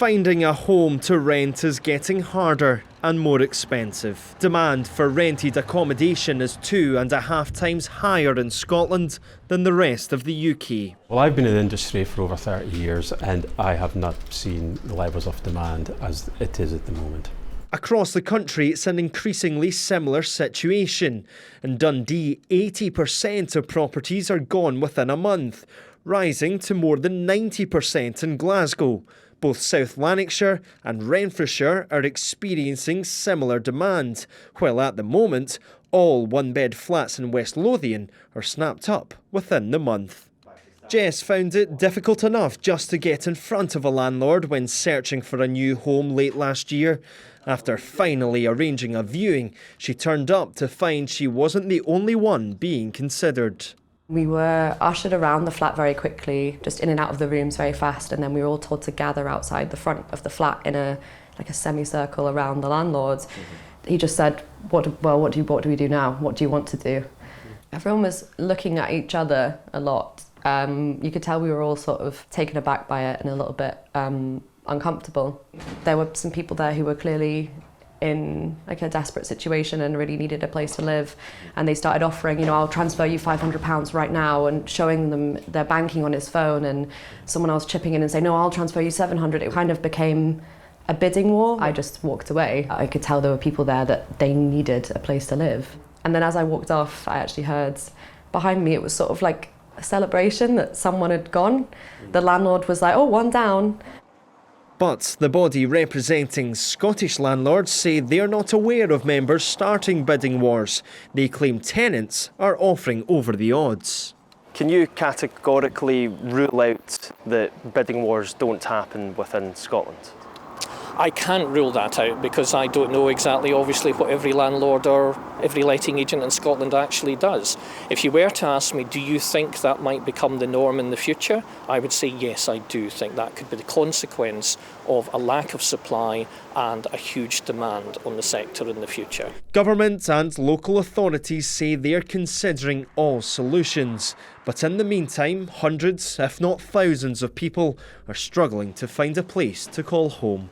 Finding a home to rent is getting harder and more expensive. Demand for rented accommodation is 2.5 times higher in Scotland than the rest of the UK. Well, I've been in the industry for over 30 years and I have not seen the levels of demand as it is at the moment. Across the country, it's an increasingly similar situation. In Dundee, 80% of properties are gone within a month, rising to more than 90% in Glasgow. Both South Lanarkshire and Renfrewshire are experiencing similar demand, while at the moment, all one-bed flats in West Lothian are snapped up within the month. Jess found it difficult enough just to get in front of a landlord when searching for a new home late last year. After finally arranging a viewing, she turned up to find she wasn't the only one being considered. We were ushered around the flat very quickly, just in and out of the rooms very fast, and then we were all told to gather outside the front of the flat in a semicircle around the landlords. He just said, what do we do now? What do you want to do? Everyone was looking at each other a lot. You could tell we were all sort of taken aback by it and a little bit uncomfortable. There were some people there who were clearly in a desperate situation and really needed a place to live, and they started offering, I'll transfer you £500 right now, and showing them their banking on his phone, and someone else chipping in and saying, no, I'll transfer you £700. It kind of became a bidding war. I just walked away. I could tell there were people there that they needed a place to live. And then as I walked off, I actually heard behind me, it was sort of like a celebration that someone had gone. The landlord was like, oh, one down. But the body representing Scottish landlords say they're not aware of members starting bidding wars. They claim tenants are offering over the odds. Can you categorically rule out that bidding wars don't happen within Scotland? I can't rule that out because I don't know exactly, obviously, what every landlord or every letting agent in Scotland actually does. If you were to ask me, do you think that might become the norm in the future? I would say yes, I do think that could be the consequence of a lack of supply and a huge demand on the sector in the future. Government and local authorities say they're considering all solutions. But in the meantime, hundreds, if not thousands of people are struggling to find a place to call home.